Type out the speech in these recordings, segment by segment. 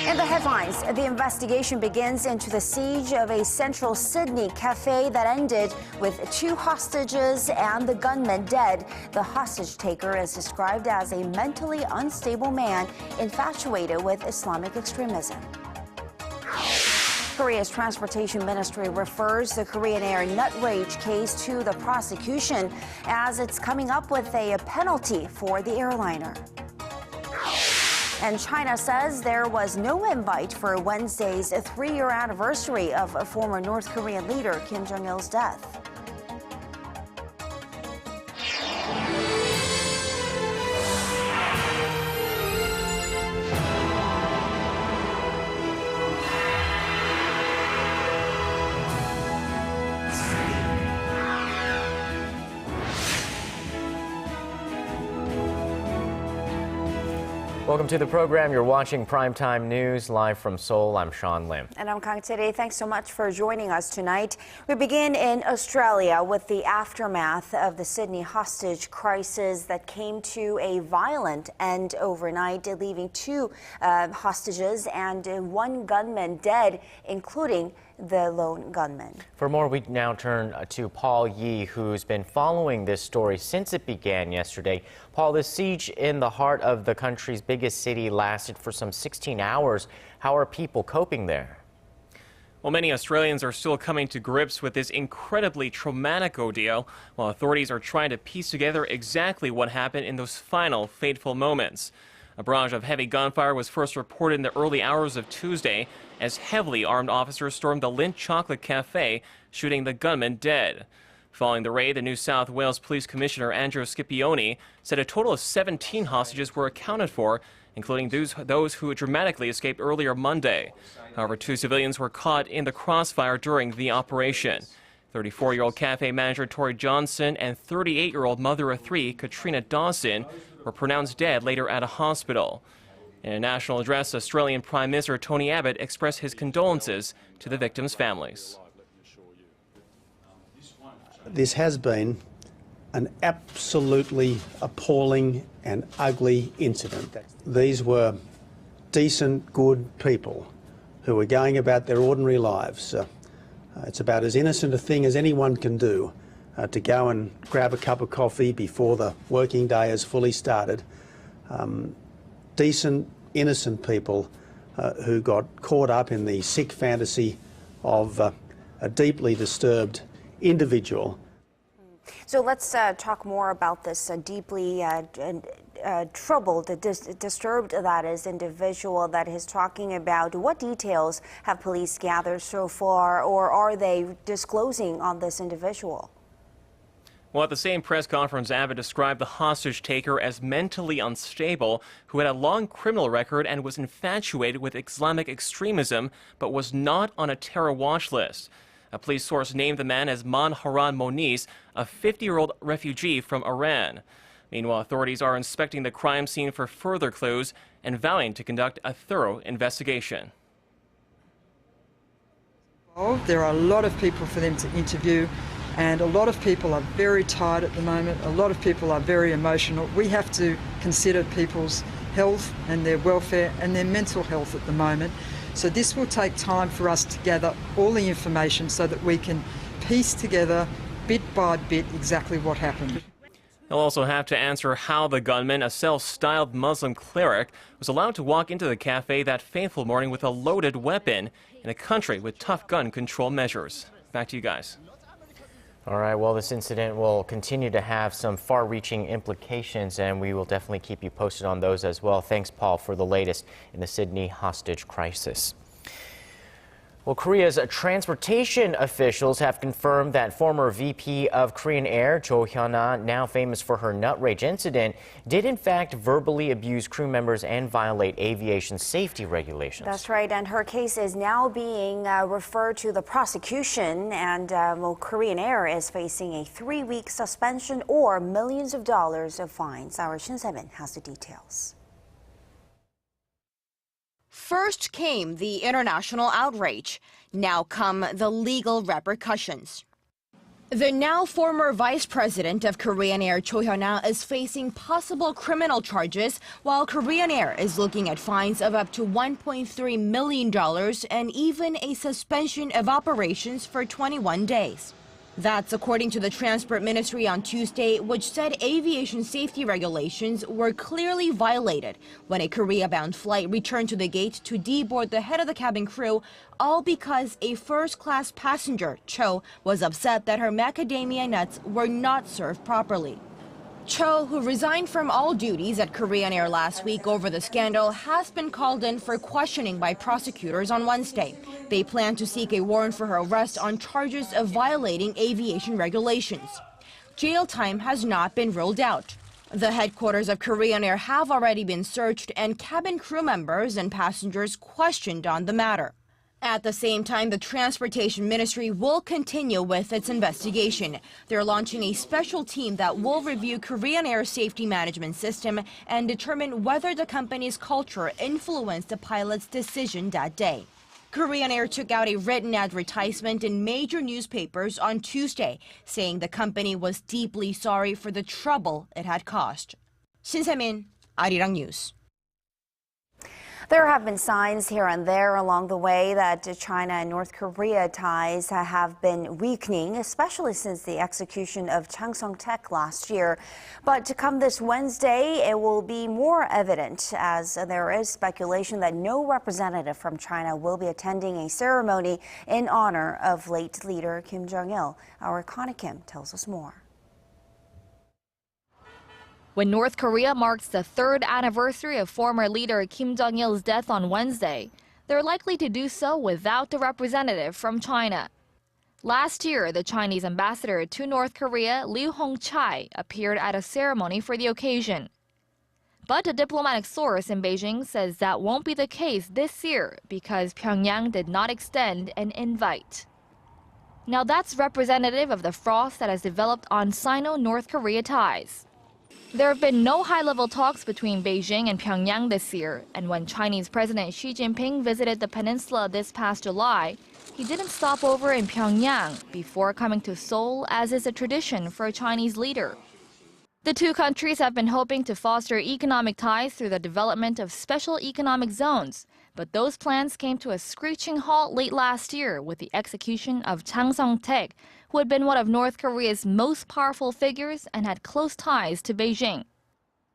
In the headlines, the investigation begins into the siege of a central Sydney cafe that ended with 2 hostages and the gunman dead. The hostage taker is described as a mentally unstable man infatuated with Islamic extremism. Korea's transportation ministry refers the Korean Air nut rage case to the prosecution as it's coming up with a penalty for the airliner. And China says there was no invite for Wednesday's 3-year anniversary of former North Korean leader Kim Jong-il's death. Welcome to the program. You're watching Primetime News live from Seoul. I'm Sean Lim. And I'm Kang Tae. Thanks so much for joining us tonight. We begin in Australia with the aftermath of the Sydney hostage crisis that came to a violent end overnight, leaving 2 hostages and 1 gunman dead, including the lone gunman. For more, we now turn to Paul Yee, who's been following this story since it began yesterday. Paul, the siege in the heart of the country's biggest city lasted for some 16 hours. How are people coping there? Well, many Australians are still coming to grips with this incredibly traumatic ordeal, while authorities are trying to piece together exactly what happened in those final fateful moments. A barrage of heavy gunfire was first reported in the early hours of Tuesday as heavily armed officers stormed the Lindt Chocolate Cafe, shooting the gunman dead. Following the raid, the New South Wales Police Commissioner Andrew Scipione said a total of 17 hostages were accounted for, including those who dramatically escaped earlier Monday. However, 2 civilians were caught in the crossfire during the operation. 34-year-old cafe manager Tori Johnson and 38-year-old mother of 3, Katrina Dawson, were pronounced dead later at a hospital. In a national address, Australian Prime Minister Tony Abbott expressed his condolences to the victims' families. This has been an absolutely appalling and ugly incident. These were decent, good people who were going about their ordinary lives. It's about as innocent a thing as anyone can do, to go and grab a cup of coffee before the working day has fully started. Decent, innocent people who got caught up in the sick fantasy of a deeply disturbed individual. So let's talk more about this deeply troubled, disturbed, that is, individual that is talking about. What details have police gathered so far, or are they disclosing on this individual? Well, at the same press conference, Abbott described the hostage taker as mentally unstable, who had a long criminal record and was infatuated with Islamic extremism, but was not on a terror watch list. A police source named the man as Manharan Moniz, a 50-year-old refugee from Iran. Meanwhile, authorities are inspecting the crime scene for further clues and vowing to conduct a thorough investigation. There are a lot of people for them to interview, and a lot of people are very tired at the moment. A lot of people are very emotional. We have to consider people's health and their welfare and their mental health at the moment. So this will take time for us to gather all the information so that we can piece together bit by bit exactly what happened. They'll also have to answer how the gunman, a self-styled Muslim cleric, was allowed to walk into the cafe that fateful morning with a loaded weapon in a country with tough gun control measures. Back to you guys. All right, well, this incident will continue to have some far-reaching implications, and we will definitely keep you posted on those as well. Thanks, Paul, for the latest in the Sydney hostage crisis. Well, Korea's transportation officials have confirmed that former VP of Korean Air, Jo Hyun-ah, now famous for her nut rage incident, did in fact verbally abuse crew members and violate aviation safety regulations. That's right, and her case is now being referred to the prosecution, and Korean Air is facing a 3-week suspension or millions of dollars of fines. Our Shin Se-min has the details. First came the international outrage. Now come the legal repercussions. The now former vice president of Korean Air Cho Hyun-ah is facing possible criminal charges, while Korean Air is looking at fines of up to $1.3 million and even a suspension of operations for 21 days. That's according to the Transport Ministry on Tuesday, which said aviation safety regulations were clearly violated when a Korea-bound flight returned to the gate to deboard the head of the cabin crew, all because a first-class passenger, Cho, was upset that her macadamia nuts were not served properly. Cho, who resigned from all duties at Korean Air last week over the scandal, has been called in for questioning by prosecutors on Wednesday. They plan to seek a warrant for her arrest on charges of violating aviation regulations. Jail time has not been ruled out. The headquarters of Korean Air have already been searched and cabin crew members and passengers questioned on the matter. At the same time, the Transportation Ministry will continue with its investigation. They're launching a special team that will review Korean Air's safety management system and determine whether the company's culture influenced the pilot's decision that day. Korean Air took out a written advertisement in major newspapers on Tuesday, saying the company was deeply sorry for the trouble it had caused. Shin Se-min, Arirang News. There have been signs here and there along the way that China and North Korea ties have been weakening, especially since the execution of Chang Song-taek last year. But to come this Wednesday, it will be more evident, as there is speculation that no representative from China will be attending a ceremony in honor of late leader Kim Jong-il. Our Connie Kim tells us more. When North Korea marks the third anniversary of former leader Kim Jong-il's death on Wednesday, they're likely to do so without a representative from China. Last year, the Chinese ambassador to North Korea, Liu Hong-chai, appeared at a ceremony for the occasion. But a diplomatic source in Beijing says that won't be the case this year because Pyongyang did not extend an invite. Now that's representative of the frost that has developed on Sino-North Korea ties. There have been no high-level talks between Beijing and Pyongyang this year, and when Chinese President Xi Jinping visited the peninsula this past July, he didn't stop over in Pyongyang before coming to Seoul, as is a tradition for a Chinese leader. The two countries have been hoping to foster economic ties through the development of special economic zones, but those plans came to a screeching halt late last year with the execution of Chang Song-taek, who had been one of North Korea's most powerful figures and had close ties to Beijing.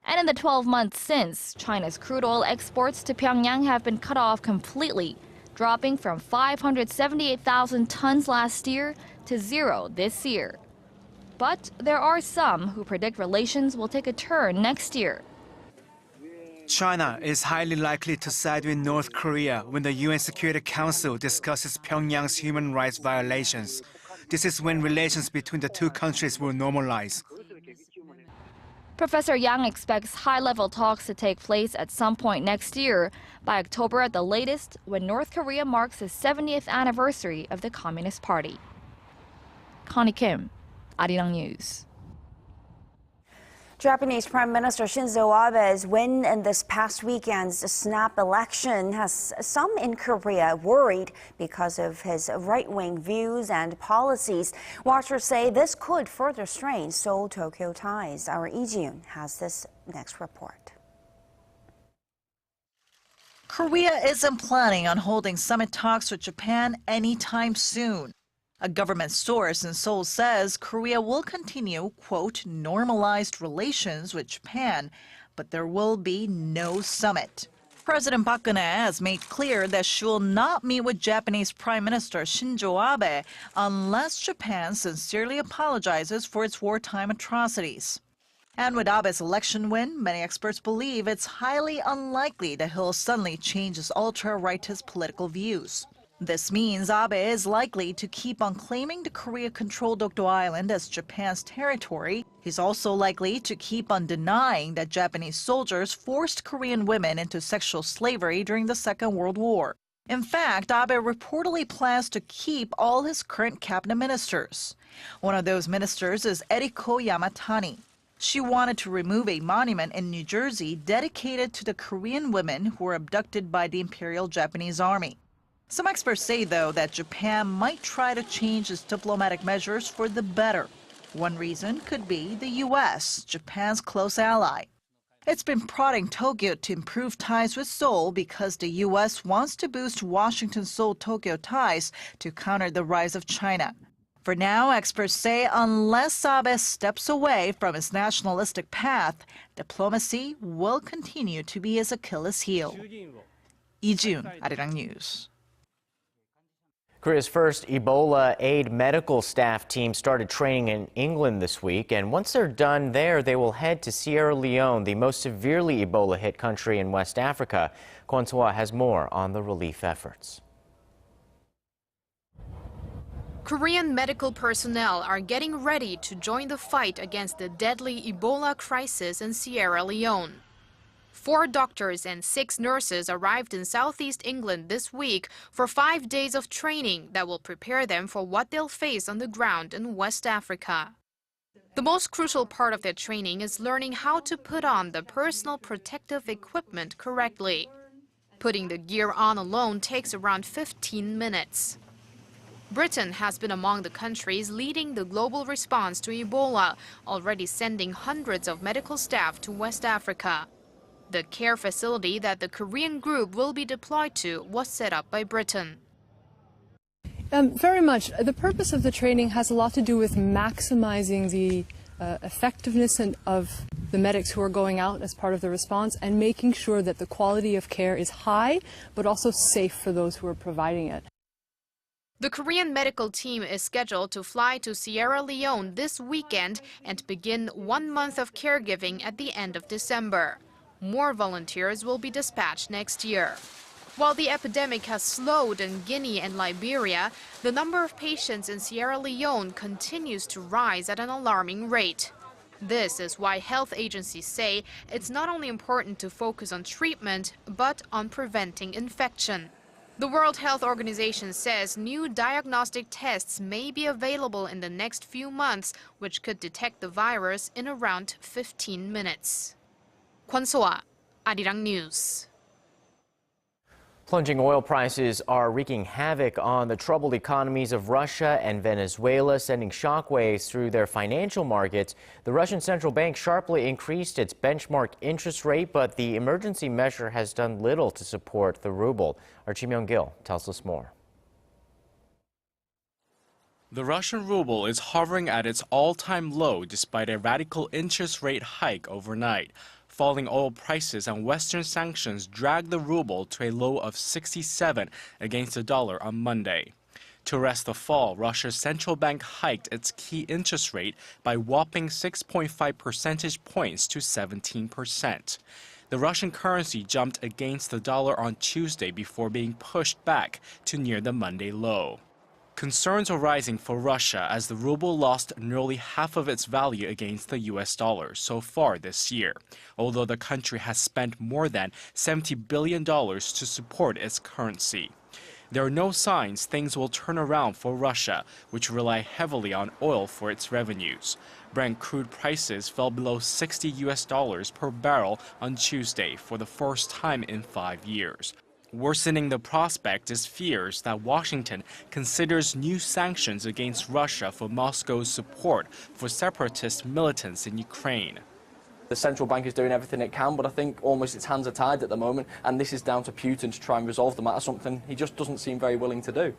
And in the 12 months since, China's crude oil exports to Pyongyang have been cut off completely, dropping from 578,000 tons last year to zero this year. But there are some who predict relations will take a turn next year. China is highly likely to side with North Korea when the UN Security Council discusses Pyongyang's human rights violations. This is when relations between the two countries will normalize. Professor Yang expects high-level talks to take place at some point next year, by October at the latest, when North Korea marks the 70th anniversary of the Communist Party. Connie Kim, Arirang News. Japanese Prime Minister Shinzo Abe's win in this past weekend's snap election has some in Korea worried because of his right-wing views and policies. Watchers say this could further strain Seoul-Tokyo ties. Our Lee Ji-yoon has this next report. Korea isn't planning on holding summit talks with Japan anytime soon. A government source in Seoul says Korea will continue, quote, normalized relations with Japan, but there will be no summit. President Park Geun-hye has made clear that she will not meet with Japanese Prime Minister Shinzo Abe unless Japan sincerely apologizes for its wartime atrocities. And with Abe's election win, many experts believe it's highly unlikely that he'll suddenly change his ultra-rightist political views. This means Abe is likely to keep on claiming the Korea-controlled Dokdo Island as Japan's territory. He's also likely to keep on denying that Japanese soldiers forced Korean women into sexual slavery during the Second World War. In fact, Abe reportedly plans to keep all his current cabinet ministers. One of those ministers is Eriko Yamatani. She wanted to remove a monument in New Jersey dedicated to the Korean women who were abducted by the Imperial Japanese Army. Some experts say, though, that Japan might try to change its diplomatic measures for the better. One reason could be the U.S., Japan's close ally. It's been prodding Tokyo to improve ties with Seoul because the U.S. wants to boost Washington-Seoul-Tokyo ties to counter the rise of China. For now, experts say unless Abe steps away from his nationalistic path, diplomacy will continue to be his Achilles heel. Lee Jun, Arirang News. Korea's first Ebola aid medical staff team started training in England this week, and once they're done there, they will head to Sierra Leone, the most severely Ebola-hit country in West Africa. Kwon So-ah has more on the relief efforts. Korean medical personnel are getting ready to join the fight against the deadly Ebola crisis in Sierra Leone. 4 doctors and 6 nurses arrived in southeast England this week for 5 days of training that will prepare them for what they'll face on the ground in West Africa. The most crucial part of their training is learning how to put on the personal protective equipment correctly. Putting the gear on alone takes around 15 minutes. Britain has been among the countries leading the global response to Ebola, already sending hundreds of medical staff to West Africa. The care facility that the Korean group will be deployed to was set up by Britain. Very much. The purpose of the training has a lot to do with maximizing the effectiveness of the medics who are going out as part of the response and making sure that the quality of care is high, but also safe for those who are providing it. The Korean medical team is scheduled to fly to Sierra Leone this weekend and begin 1 month of caregiving at the end of December. More volunteers will be dispatched next year. While the epidemic has slowed in Guinea and Liberia, the number of patients in Sierra Leone continues to rise at an alarming rate. This is why health agencies say it's not only important to focus on treatment, but on preventing infection. The World Health Organization says new diagnostic tests may be available in the next few months, which could detect the virus in around 15 minutes. Kwon So-ah, Arirang News. Plunging oil prices are wreaking havoc on the troubled economies of Russia and Venezuela, sending shockwaves through their financial markets. The Russian central bank sharply increased its benchmark interest rate, but the emergency measure has done little to support the ruble. Our Kim Jong-il tells us more. The Russian ruble is hovering at its all-time low despite a radical interest rate hike overnight. Falling oil prices and Western sanctions dragged the ruble to a low of 67 against the dollar on Monday. To arrest the fall, Russia's central bank hiked its key interest rate by whopping 6.5 percentage points to 17%. The Russian currency jumped against the dollar on Tuesday before being pushed back to near the Monday low. Concerns are rising for Russia as the ruble lost nearly half of its value against the US dollar so far this year, although the country has spent more than $70 billion to support its currency. There are no signs things will turn around for Russia, which rely heavily on oil for its revenues. Brent crude prices fell below $60 per barrel on Tuesday for the first time in 5 years. Worsening the prospect is fears that Washington considers new sanctions against Russia for Moscow's support for separatist militants in Ukraine. The central bank is doing everything it can, but I think almost its hands are tied at the moment, and this is down to Putin to try and resolve the matter, something he just doesn't seem very willing to do.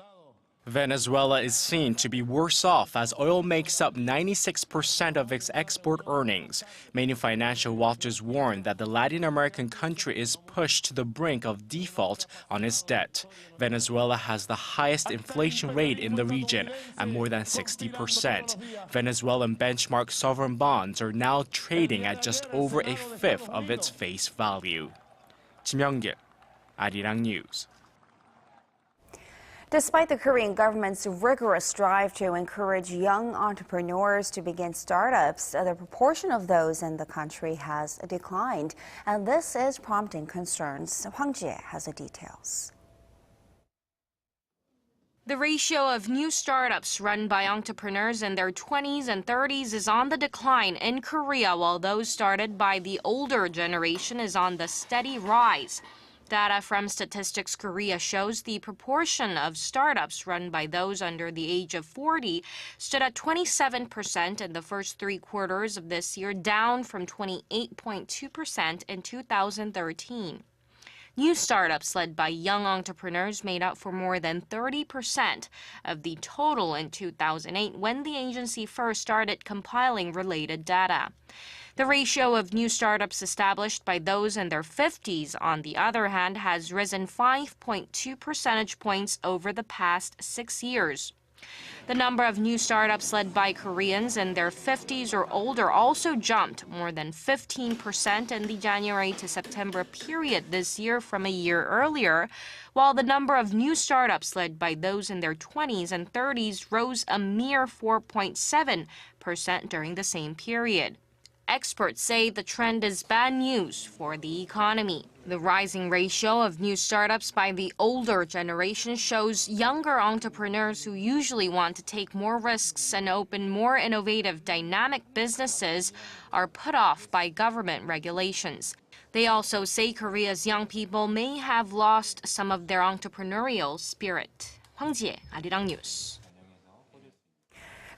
Venezuela is seen to be worse off as oil makes up 96% of its export earnings. Many financial watchers warn that the Latin American country is pushed to the brink of default on its debt. Venezuela has the highest inflation rate in the region at more than 60%. Venezuelan benchmark sovereign bonds are now trading at just over a fifth of its face value. Kim Jong-il, Arirang News. Despite the Korean government's rigorous drive to encourage young entrepreneurs to begin startups, the proportion of those in the country has declined, and this is prompting concerns. Hwang Jie has the details. The ratio of new startups run by entrepreneurs in their 20s and 30s is on the decline in Korea, while those started by the older generation is on the steady rise. Data from Statistics Korea shows the proportion of startups run by those under the age of 40 stood at 27% in the first 3 quarters of this year, down from 28.2% in 2013. New startups led by young entrepreneurs made up for more than 30% of the total in 2008 when the agency first started compiling related data. The ratio of new startups established by those in their 50s, on the other hand, has risen 5.2 percentage points over the past 6 years. The number of new startups led by Koreans in their 50s or older also jumped more than 15% in the January to September period this year from a year earlier, while the number of new startups led by those in their 20s and 30s rose a mere 4.7% during the same period. Experts say the trend is bad news for the economy. The rising ratio of new startups by the older generation shows younger entrepreneurs who usually want to take more risks and open more innovative, dynamic businesses are put off by government regulations. They also say Korea's young people may have lost some of their entrepreneurial spirit. Hwang Jie, Arirang News.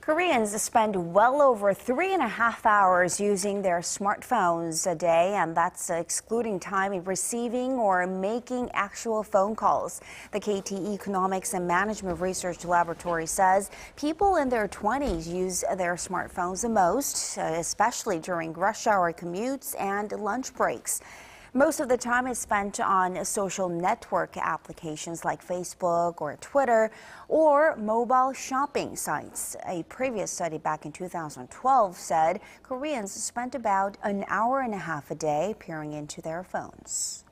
Koreans spend well over 3.5 hours using their smartphones a day, and that's excluding time in receiving or making actual phone calls. The KT Economics and Management Research Laboratory says people in their 20s use their smartphones the most, especially during rush hour commutes and lunch breaks. Most of the time is spent on social network applications like Facebook or Twitter or mobile shopping sites. A previous study back in 2012 said Koreans spent about an hour and a half a day peering into their phones.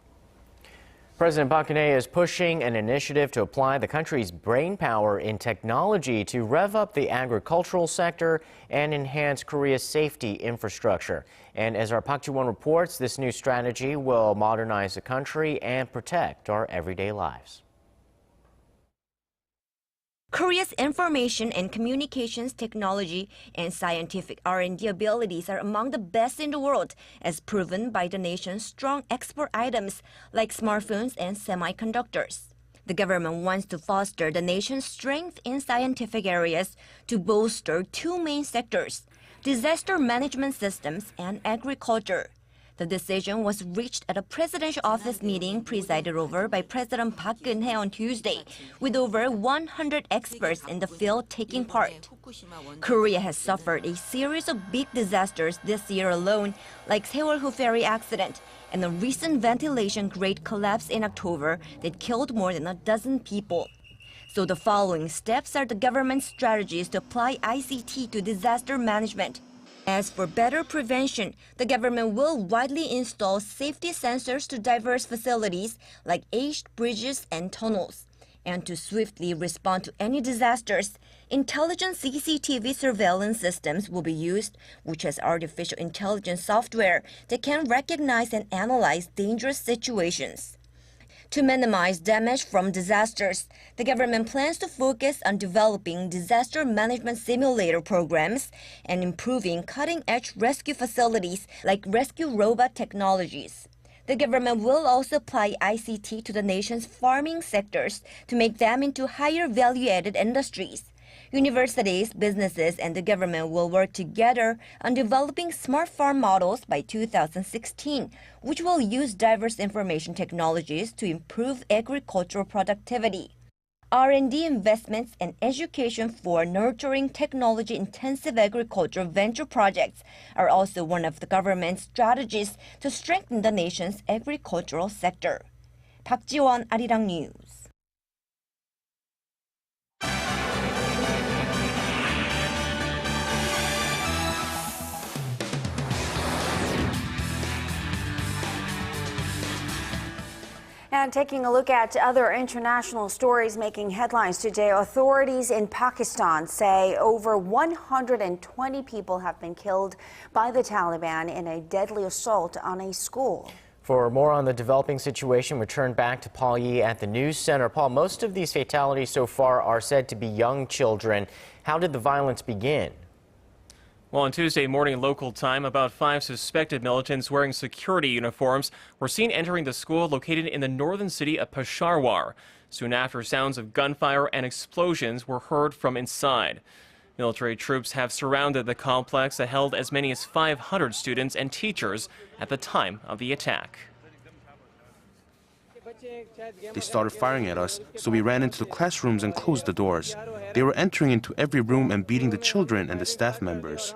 President Park Geun-hye is pushing an initiative to apply the country's brainpower in technology to rev up the agricultural sector and enhance Korea's safety infrastructure. And as our Park Ji-won reports, this new strategy will modernize the country and protect our everyday lives. Korea's information and communications technology and scientific R&D abilities are among the best in the world, as proven by the nation's strong export items like smartphones and semiconductors. The government wants to foster the nation's strength in scientific areas to bolster 2 main sectors: disaster management systems and agriculture. The decision was reached at a presidential office meeting presided over by President Park Geun-hye on Tuesday, with over 100 experts in the field taking part. Korea has suffered a series of big disasters this year alone, like Seoul ferry accident and a recent ventilation grate collapse in October that killed more than a dozen people. So the following steps are the government's strategies to apply ICT to disaster management. As for better prevention, the government will widely install safety sensors to diverse facilities like aged bridges and tunnels. And to swiftly respond to any disasters, intelligent CCTV surveillance systems will be used, which has artificial intelligence software that can recognize and analyze dangerous situations. To minimize damage from disasters, the government plans to focus on developing disaster management simulator programs and improving cutting-edge rescue facilities like rescue robot technologies. The government will also apply ICT to the nation's farming sectors to make them into higher value-added industries. Universities, businesses, and the government will work together on developing smart farm models by 2016, which will use diverse information technologies to improve agricultural productivity. R&D investments and education for nurturing technology-intensive agricultural venture projects are also one of the government's strategies to strengthen the nation's agricultural sector. Park Ji-won, Arirang News. And taking a look at other international stories making headlines today, authorities in Pakistan say over 120 people have been killed by the Taliban in a deadly assault on a school. For more on the developing situation, we turn back to Paul Yee at the News Center. Paul, most of these fatalities so far are said to be young children. How did the violence begin? Well, on Tuesday morning local time, about 5 suspected militants wearing security uniforms were seen entering the school located in the northern city of Peshawar. Soon after, sounds of gunfire and explosions were heard from inside. Military troops have surrounded the complex that held as many as 500 students and teachers at the time of the attack. They started firing at us, so we ran into the classrooms and closed the doors. They were entering into every room and beating the children and the staff members.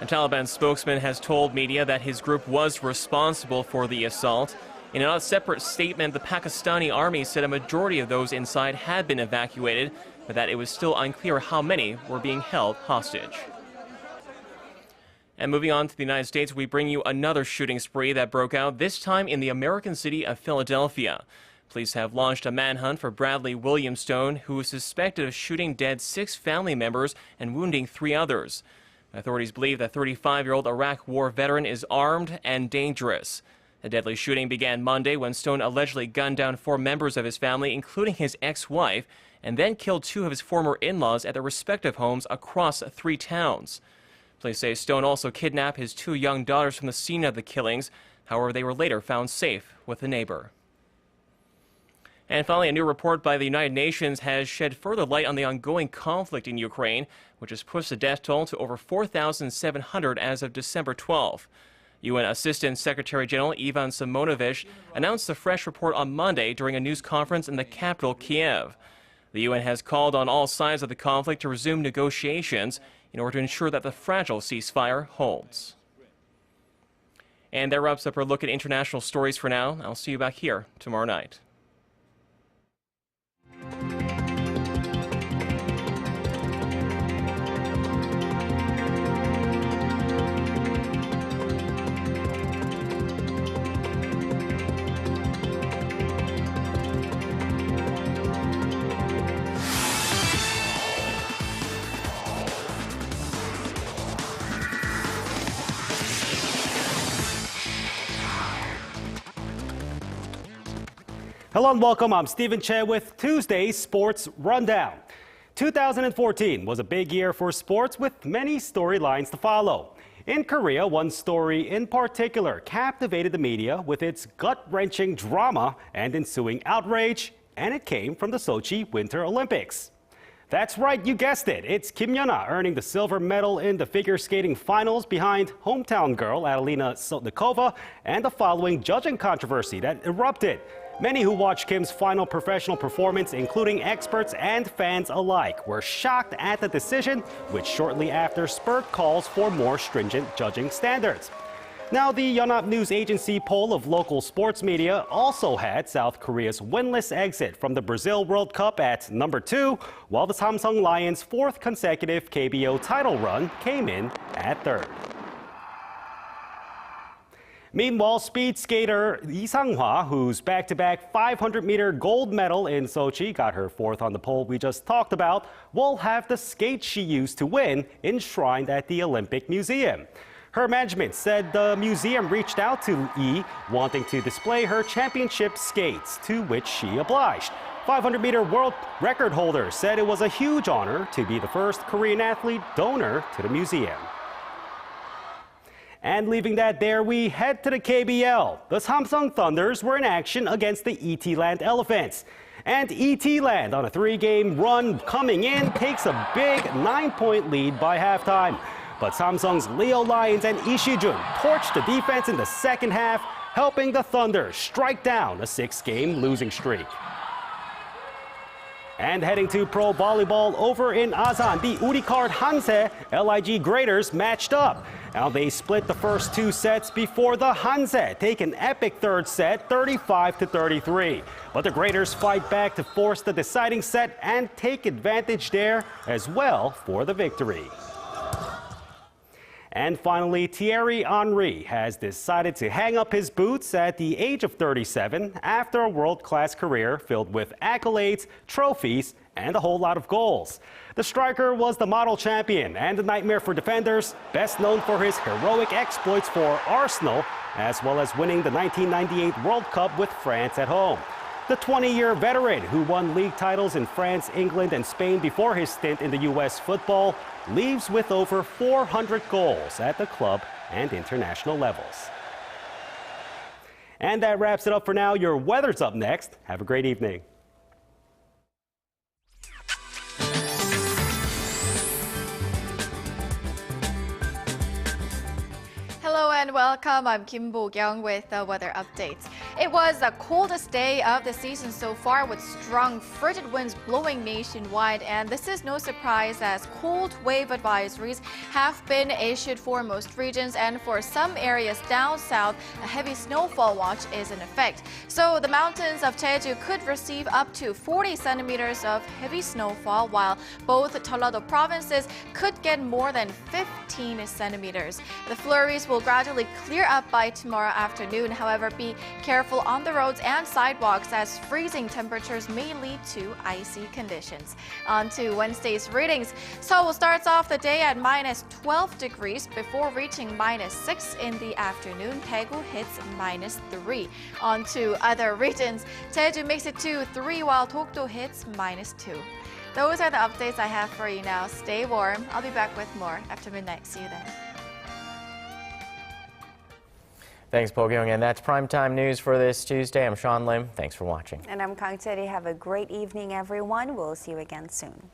A Taliban spokesman has told media that his group was responsible for the assault. In a separate statement, the Pakistani army said a majority of those inside had been evacuated, but that it was still unclear how many were being held hostage. And moving on to the United States, we bring you another shooting spree that broke out, this time in the American city of Philadelphia. Police have launched a manhunt for Bradley Williamstone, who is suspected of shooting dead 6 family members and wounding 3 others. Authorities believe the 35-year-old Iraq War veteran is armed and dangerous. The deadly shooting began Monday when Stone allegedly gunned down 4 members of his family, including his ex-wife, and then killed 2 of his former in-laws at their respective homes across 3 towns. Police say Stone also kidnapped his 2 young daughters from the scene of the killings. However, they were later found safe with a neighbor. And finally, a new report by the United Nations has shed further light on the ongoing conflict in Ukraine, which has pushed the death toll to over 4,700 as of December 12. UN Assistant Secretary General Ivan Simonovich announced the fresh report on Monday during a news conference in the capital, Kiev. The UN has called on all sides of the conflict to resume negotiations in order to ensure that the fragile ceasefire holds. And that wraps up our look at international stories for now. I'll see you back here tomorrow night. Hello and welcome. I'm Stephen Che with Tuesday's Sports Rundown. 2014 was a big year for sports with many storylines to follow. In Korea, one story in particular captivated the media with its gut-wrenching drama and ensuing outrage, and it came from the Sochi Winter Olympics. That's right, you guessed it. It's Kim Jong-il earning the silver medal in the figure skating finals behind hometown girl Adelina Sotnikova and the following judging controversy that erupted. Many who watched Kim's final professional performance, including experts and fans alike, were shocked at the decision, which shortly after spurred calls for more stringent judging standards. Now, the Yonhap News Agency poll of local sports media also had South Korea's winless exit from the Brazil World Cup at number 2, while the Samsung Lions' 4th consecutive KBO title run came in at 3rd. Meanwhile, speed skater Lee Sang-hwa, whose back-to-back 500-meter gold medal in Sochi got her 4th on the pole we just talked about, will have the skates she used to win enshrined at the Olympic Museum. Her management said the museum reached out to Lee, wanting to display her championship skates, to which she obliged. 500-meter world record holder said it was a huge honor to be the first Korean athlete donor to the museum. And leaving that there, we head to the KBL. The Samsung Thunders were in action against the ET Land Elephants. And ET Land, on a 3-game run coming in, takes a big 9-point lead by halftime. But Samsung's Leo Lions and Ishijun torched the defense in the second half, helping the Thunders strike down a 6-game losing streak. And heading to pro volleyball over in Asan, the Uricard Hanse LIG Graders matched up. Now they split the first 2 sets before the Hanse take an epic 3rd set, 35-33. But the Graders fight back to force the deciding set and take advantage there as well for the victory. And finally, Thierry Henry has decided to hang up his boots at the age of 37 after a world-class career filled with accolades, trophies, and a whole lot of goals. The striker was the model champion and a nightmare for defenders, best known for his heroic exploits for Arsenal, as well as winning the 1998 World Cup with France at home. The 20-year veteran, who won league titles in France, England, and Spain before his stint in the U.S. football, leaves with over 400 goals at the club and international levels. And that wraps it up for now. Your weather's up next. Have a great evening. Hello and welcome. I'm Kim Bo-kyung with the weather updates. It was the coldest day of the season so far, with strong frigid winds blowing nationwide, and this is no surprise as cold wave advisories have been issued for most regions, and for some areas down south, a heavy snowfall watch is in effect. So the mountains of Jeju could receive up to 40 centimeters of heavy snowfall, while both Jeollado provinces could get more than 15 centimeters. The flurries will gradually clear up by tomorrow afternoon. However, be careful on the roads and sidewalks as freezing temperatures may lead to icy conditions. On to Wednesday's readings. Seoul starts off the day at minus 12 degrees before reaching minus 6 in the afternoon. Daegu hits minus 3. On to other regions. Jeju makes it to 3 while Dokdo hits minus 2. Those are the updates I have for you now. Stay warm. I'll be back with more after midnight. See you then. Thanks, Po-kyung, and that's primetime news for this Tuesday. I'm Sean Lim. Thanks for watching. And I'm Kang Tae-ri. Have a great evening, everyone. We'll see you again soon.